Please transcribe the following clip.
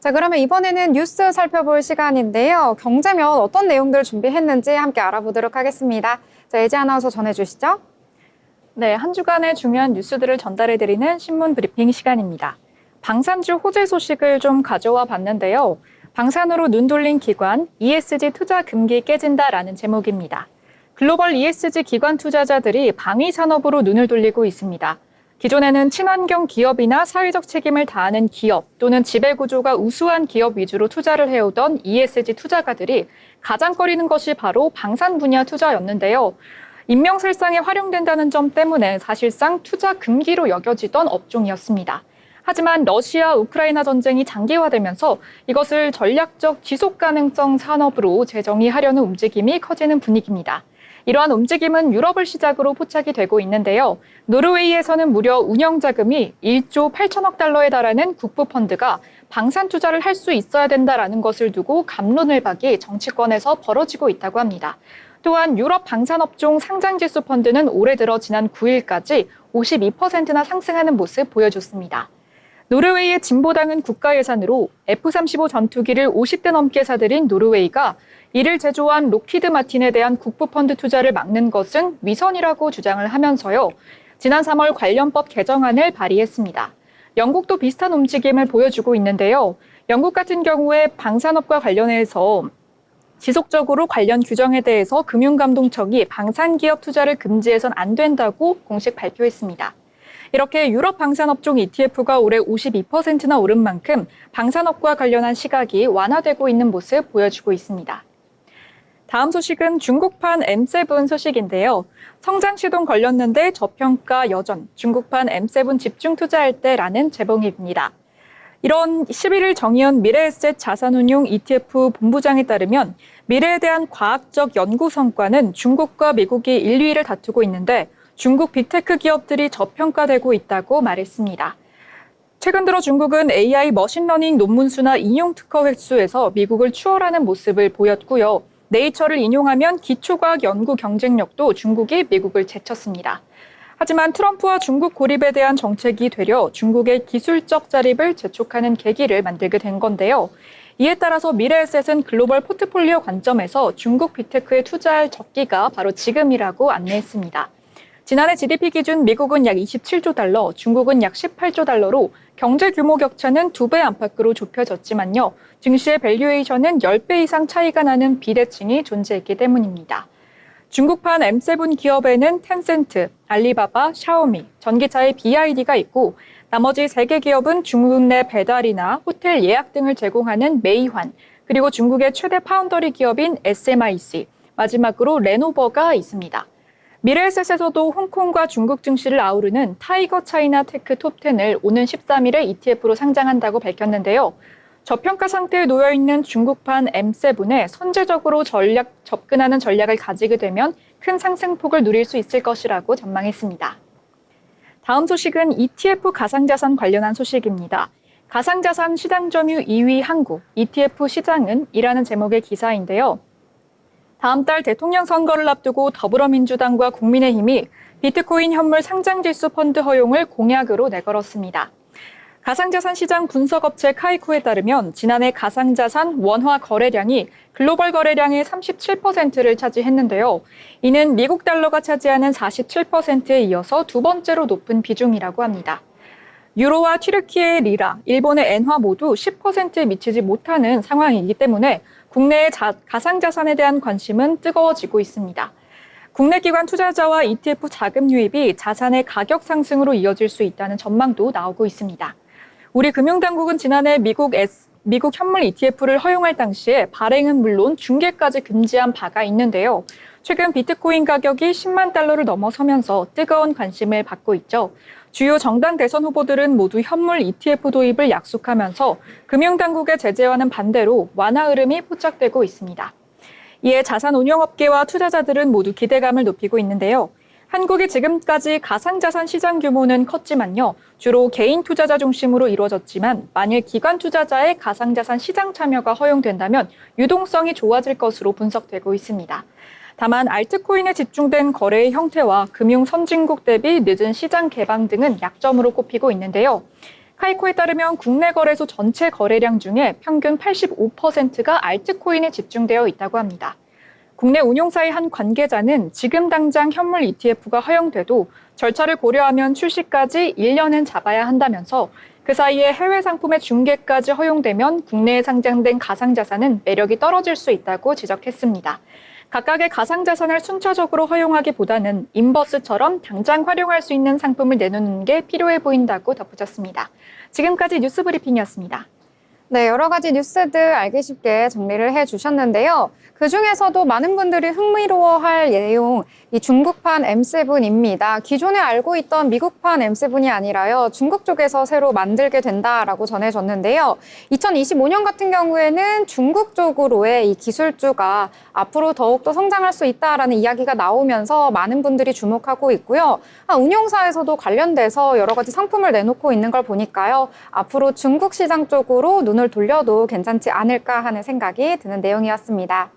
자, 그러면 이번에는 뉴스 살펴볼 시간인데요. 경제면 어떤 내용들 준비했는지 함께 알아보도록 하겠습니다. 자, 예지 아나운서 전해주시죠. 네, 한 주간의 중요한 뉴스들을 전달해드리는 신문 브리핑 시간입니다. 방산주 호재 소식을 좀 가져와 봤는데요. 방산으로 눈 돌린 기관, ESG 투자 금기 깨진다라는 제목입니다. 글로벌 ESG 기관 투자자들이 방위 산업으로 눈을 돌리고 있습니다. 기존에는 친환경 기업이나 사회적 책임을 다하는 기업 또는 지배구조가 우수한 기업 위주로 투자를 해오던 ESG 투자가들이 가장거리는 것이 바로 방산 분야 투자였는데요. 인명살상에 활용된다는 점 때문에 사실상 투자 금기로 여겨지던 업종이었습니다. 하지만 러시아 우크라이나 전쟁이 장기화되면서 이것을 전략적 지속 가능성 산업으로 재정의하려는 움직임이 커지는 분위기입니다. 이러한 움직임은 유럽을 시작으로 포착이 되고 있는데요. 노르웨이에서는 무려 운영자금이 1조 8천억 달러에 달하는 국부펀드가 방산 투자를 할 수 있어야 된다라는 것을 두고 갑론을박이 정치권에서 벌어지고 있다고 합니다. 또한 유럽 방산업종 상장지수 펀드는 올해 들어 지난 9일까지 52%나 상승하는 모습 보여줬습니다. 노르웨이의 진보당은 국가 예산으로 F-35 전투기를 50대 넘게 사들인 노르웨이가 이를 제조한 록히드 마틴에 대한 국부펀드 투자를 막는 것은 위선이라고 주장을 하면서요. 지난 3월 관련법 개정안을 발의했습니다. 영국도 비슷한 움직임을 보여주고 있는데요. 영국 같은 경우에 방산업과 관련해서 지속적으로 관련 규정에 대해서 금융감독청이 방산기업 투자를 금지해선 안 된다고 공식 발표했습니다. 이렇게 유럽 방산업종 ETF가 올해 52%나 오른 만큼 방산업과 관련한 시각이 완화되고 있는 모습 보여주고 있습니다. 다음 소식은 중국판 M7 소식인데요. 성장 시동 걸렸는데 저평가 여전, 중국판 M7 집중 투자할 때라는 제목입니다. 이런 11일 정의연 미래에셋 자산운용 ETF 본부장에 따르면 미래에 대한 과학적 연구 성과는 중국과 미국이 1, 2위를 다투고 있는데 중국 빅테크 기업들이 저평가되고 있다고 말했습니다. 최근 들어 중국은 AI 머신러닝 논문 수나 인용 특허 횟수에서 미국을 추월하는 모습을 보였고요. 네이처를 인용하면 기초과학 연구 경쟁력도 중국이 미국을 제쳤습니다. 하지만 트럼프와 중국 고립에 대한 정책이 되려 중국의 기술적 자립을 재촉하는 계기를 만들게 된 건데요. 이에 따라서 미래에셋은 글로벌 포트폴리오 관점에서 중국 빅테크에 투자할 적기가 바로 지금이라고 안내했습니다. 지난해 GDP 기준 미국은 약 27조 달러, 중국은 약 18조 달러로 경제 규모 격차는 2배 안팎으로 좁혀졌지만요. 증시의 밸류에이션은 10배 이상 차이가 나는 비대칭이 존재했기 때문입니다. 중국판 M7 기업에는 텐센트, 알리바바, 샤오미, 전기차의 BYD가 있고 나머지 3개 기업은 중국 내 배달이나 호텔 예약 등을 제공하는 메이환, 그리고 중국의 최대 파운더리 기업인 SMIC, 마지막으로 레노버가 있습니다. 미래에셋에서도 홍콩과 중국 증시를 아우르는 타이거 차이나 테크 톱10을 오는 13일에 ETF로 상장한다고 밝혔는데요. 저평가 상태에 놓여있는 중국판 M7에 선제적으로 접근하는 전략을 가지게 되면 큰 상승폭을 누릴 수 있을 것이라고 전망했습니다. 다음 소식은 ETF 가상자산 관련한 소식입니다. 가상자산 시장 점유 2위 한국, ETF 시장은 이라는 제목의 기사인데요. 다음 달 대통령 선거를 앞두고 더불어민주당과 국민의힘이 비트코인 현물 상장지수 펀드 허용을 공약으로 내걸었습니다. 가상자산 시장 분석업체 카이코에 따르면 지난해 가상자산 원화 거래량이 글로벌 거래량의 37%를 차지했는데요. 이는 미국 달러가 차지하는 47%에 이어서 두 번째로 높은 비중이라고 합니다. 유로와 튀르키예의 리라, 일본의 엔화 모두 10%에 미치지 못하는 상황이기 때문에 국내의 가상자산에 대한 관심은 뜨거워지고 있습니다. 국내 기관 투자자와 ETF 자금 유입이 자산의 가격 상승으로 이어질 수 있다는 전망도 나오고 있습니다. 우리 금융당국은 지난해 미국 현물 ETF를 허용할 당시에 발행은 물론 중개까지 금지한 바가 있는데요. 최근 비트코인 가격이 10만 달러를 넘어서면서 뜨거운 관심을 받고 있죠. 주요 정당 대선 후보들은 모두 현물 ETF 도입을 약속하면서 금융당국의 제재와는 반대로 완화 흐름이 포착되고 있습니다. 이에 자산운용업계와 투자자들은 모두 기대감을 높이고 있는데요. 한국이 지금까지 가상자산 시장 규모는 컸지만요. 주로 개인 투자자 중심으로 이루어졌지만 만일 기관 투자자의 가상자산 시장 참여가 허용된다면 유동성이 좋아질 것으로 분석되고 있습니다. 다만 알트코인에 집중된 거래의 형태와 금융 선진국 대비 늦은 시장 개방 등은 약점으로 꼽히고 있는데요. 카이코에 따르면 국내 거래소 전체 거래량 중에 평균 85%가 알트코인에 집중되어 있다고 합니다. 국내 운용사의 한 관계자는 지금 당장 현물 ETF가 허용돼도 절차를 고려하면 출시까지 1년은 잡아야 한다면서 그 사이에 해외 상품의 중개까지 허용되면 국내에 상장된 가상자산은 매력이 떨어질 수 있다고 지적했습니다. 각각의 가상자산을 순차적으로 허용하기보다는 인버스처럼 당장 활용할 수 있는 상품을 내놓는 게 필요해 보인다고 덧붙였습니다. 지금까지 뉴스 브리핑이었습니다. 네, 여러 가지 뉴스들 알기 쉽게 정리를 해주셨는데요. 그중에서도 많은 분들이 흥미로워할 내용, 이 중국판 M7입니다. 기존에 알고 있던 미국판 M7이 아니라요, 중국 쪽에서 새로 만들게 된다라고 전해졌는데요. 2025년 같은 경우에는 중국 쪽으로의 이 기술주가 앞으로 더욱더 성장할 수 있다라는 이야기가 나오면서 많은 분들이 주목하고 있고요. 운용사에서도 관련돼서 여러 가지 상품을 내놓고 있는 걸 보니까요. 앞으로 중국 시장 쪽으로 눈을 돌려도 괜찮지 않을까 하는 생각이 드는 내용이었습니다.